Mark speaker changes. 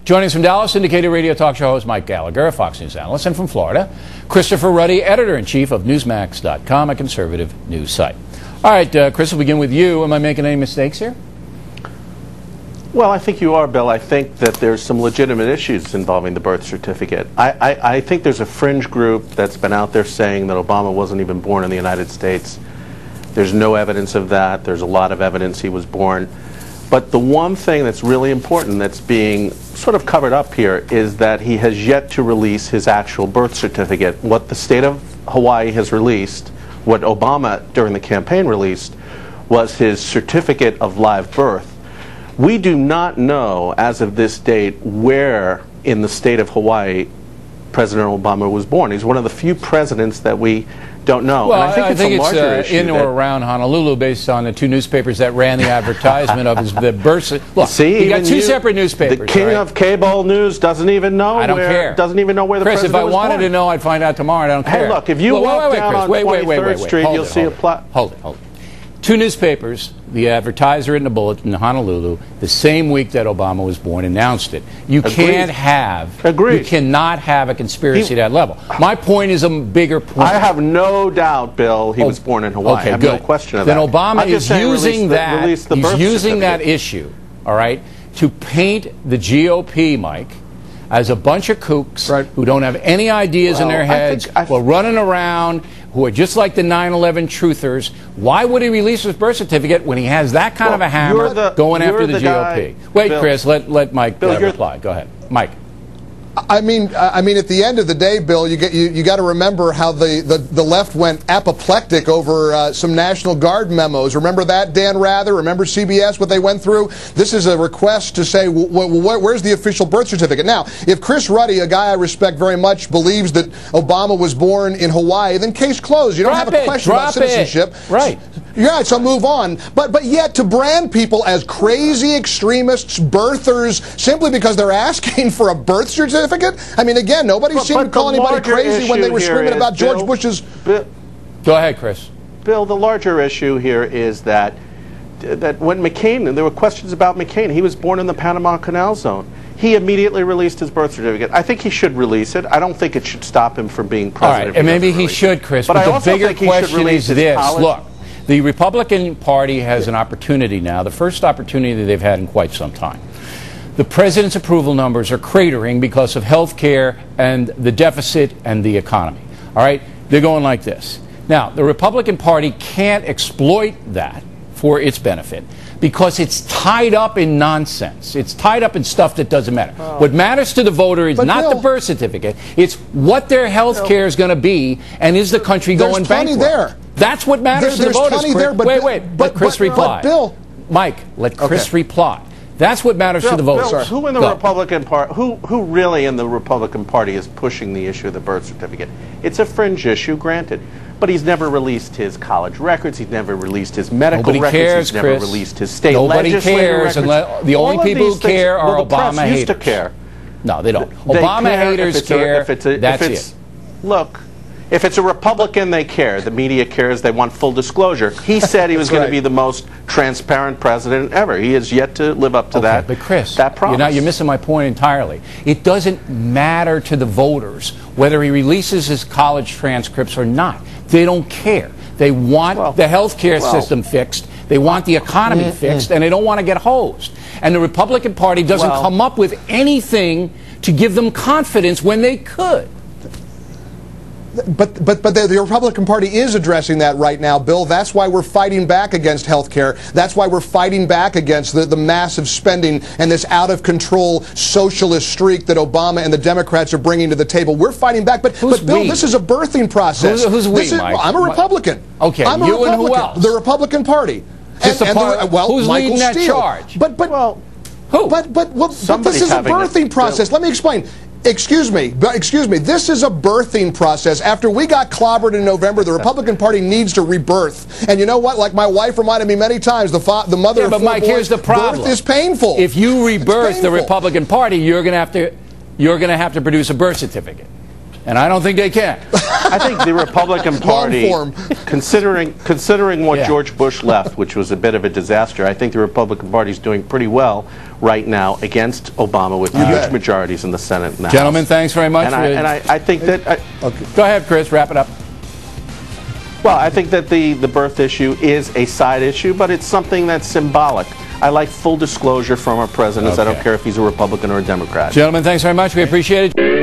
Speaker 1: Joining us from Dallas, syndicated radio talk show host Mike Gallagher, a Fox News analyst, and from Florida, Christopher Ruddy, editor-in-chief of Newsmax.com, a conservative news site. All right, Chris, we'll begin with you. Am I making any mistakes here?
Speaker 2: Well, I think you are, Bill. I think that there's some legitimate issues involving the birth certificate. I think there's a fringe group that's been out there saying that Obama wasn't even born in the United States. There's no evidence of that. There's a lot of evidence he was born. But the one thing that's really important that's being sort of covered up here is that he has yet to release his actual birth certificate. What the state of Hawaii has released, what Obama during the campaign released, was his certificate of live birth. We do not know, as of this date, where in the state of Hawaii President Obama was born. He's one of the few presidents that we don't know.
Speaker 1: Well,
Speaker 2: and I think it's
Speaker 1: in or around Honolulu, based on the two newspapers that ran the advertisement of the birth. Look,
Speaker 2: see,
Speaker 1: you got two separate newspapers.
Speaker 2: The king of cable news doesn't even know.
Speaker 1: I don't care.
Speaker 2: Doesn't even know where the president was born.
Speaker 1: Chris, if I wanted to know, I'd find out tomorrow. I don't care.
Speaker 2: Hey, look, if you walk down on 23rd Street, you'll see a plot.
Speaker 1: Hold it. Two newspapers, the Advertiser and the Bulletin in Honolulu, the same week that Obama was born, announced it. You can't have, you cannot have a conspiracy at that level. My point is a bigger point.
Speaker 2: I have no doubt, Bill, he was born in Hawaii.
Speaker 1: Okay,
Speaker 2: I have
Speaker 1: good.
Speaker 2: no question of that.
Speaker 1: Then Obama is using that, he's using that issue, all right, to paint the GOP, Mike, as a bunch of kooks who don't have any ideas in their heads, who are running around, who are just like the 9/11 truthers. Why would he release his birth certificate when he has that kind of a hammer going after the GOP? Wait, Bill, Chris, let Mike reply. Go ahead. Mike.
Speaker 3: I mean, at the end of the day, Bill, you got to remember how the left went apoplectic over some National Guard memos. Remember that, Dan Rather? Remember CBS, what they went through? This is a request to say, where's the official birth certificate? Now, if Chris Ruddy, a guy I respect very much, believes that Obama was born in Hawaii, then case closed. You don't have a question about citizenship.
Speaker 1: Right.
Speaker 3: Yeah, so move on. But yet to brand people as crazy extremists, birthers, simply because they're asking for a birth certificate? I mean, again, nobody seemed to call anybody crazy when they were screaming about George Bush's...
Speaker 1: Go ahead, Chris.
Speaker 2: Bill, the larger issue here is that when McCain, and there were questions about McCain, he was born in the Panama Canal Zone. He immediately released his birth certificate. I think he should release it. I don't think it should stop him from being president.
Speaker 1: All right, and maybe he should, Chris. But the bigger question is this. Look, the Republican Party has an opportunity now, the first opportunity they've had in quite some time. The president's approval numbers are cratering because of health care and the deficit and the economy. All right? They're going like this. Now, the Republican Party can't exploit that for its benefit because it's tied up in nonsense. It's tied up in stuff that doesn't matter. Oh. What matters to the voter is not the birth certificate. It's what their health care is going to be, and is the country going bankrupt?
Speaker 3: There.
Speaker 1: That's what matters to the voters. Wait, let Chris reply.
Speaker 3: Bill.
Speaker 1: Mike, let Chris reply. That's what matters to the voters.
Speaker 2: Bill, who in the Republican Party, who really in the Republican Party is pushing the issue of the birth certificate? It's a fringe issue, granted, but he's never released his college records. He's never released his medical records. He's never released his state legislative records.
Speaker 1: The only people who care are Obama haters.
Speaker 2: Used to care.
Speaker 1: No, they don't. Obama haters care. That's it.
Speaker 2: Look. If it's a Republican, they care. The media cares. They want full disclosure. He said he was going to be the most transparent president ever. He has yet to live up to that.
Speaker 1: But Chris,
Speaker 2: that promise.
Speaker 1: You're missing my point entirely. It doesn't matter to the voters whether he releases his college transcripts or not. They don't care. They want the health care system fixed. They want the economy fixed, and they don't want to get hosed. And the Republican Party doesn't come up with anything to give them confidence when they could.
Speaker 3: But the Republican Party is addressing that right now, Bill. That's why we're fighting back against health care. That's why we're fighting back against the massive spending and this out-of-control socialist streak that Obama and the Democrats are bringing to the table. We're fighting back. But Bill, this is a birthing process.
Speaker 1: Who's we, Mike?
Speaker 3: I'm a Republican.
Speaker 1: Okay,
Speaker 3: I'm a Republican. And who else? The Republican Party.
Speaker 1: Who's leading that charge?
Speaker 3: Who? But this is a birthing process. Let me explain. Excuse me. This is a birthing process. After we got clobbered in November, the Republican Party needs to rebirth. And you know what? Like my wife reminded me many times, the mother of 4
Speaker 1: Mike,
Speaker 3: boys,
Speaker 1: here's the problem.
Speaker 3: birth is painful.
Speaker 1: If you rebirth the Republican Party, you're going to have to produce a birth certificate. And I don't think they can.
Speaker 2: I think the Republican Party, considering what George Bush left, which was a bit of a disaster, I think the Republican Party is doing pretty well right now against Obama with huge majorities in the Senate and the
Speaker 1: Gentlemen,
Speaker 2: House.
Speaker 1: Thanks very much.
Speaker 2: And I think that...
Speaker 1: Go ahead, Chris. Wrap it up.
Speaker 2: Well, I think that the birth issue is a side issue, but it's something that's symbolic. I like full disclosure from our presidents. I don't care if he's a Republican or a Democrat.
Speaker 1: Gentlemen, thanks very much. We appreciate it.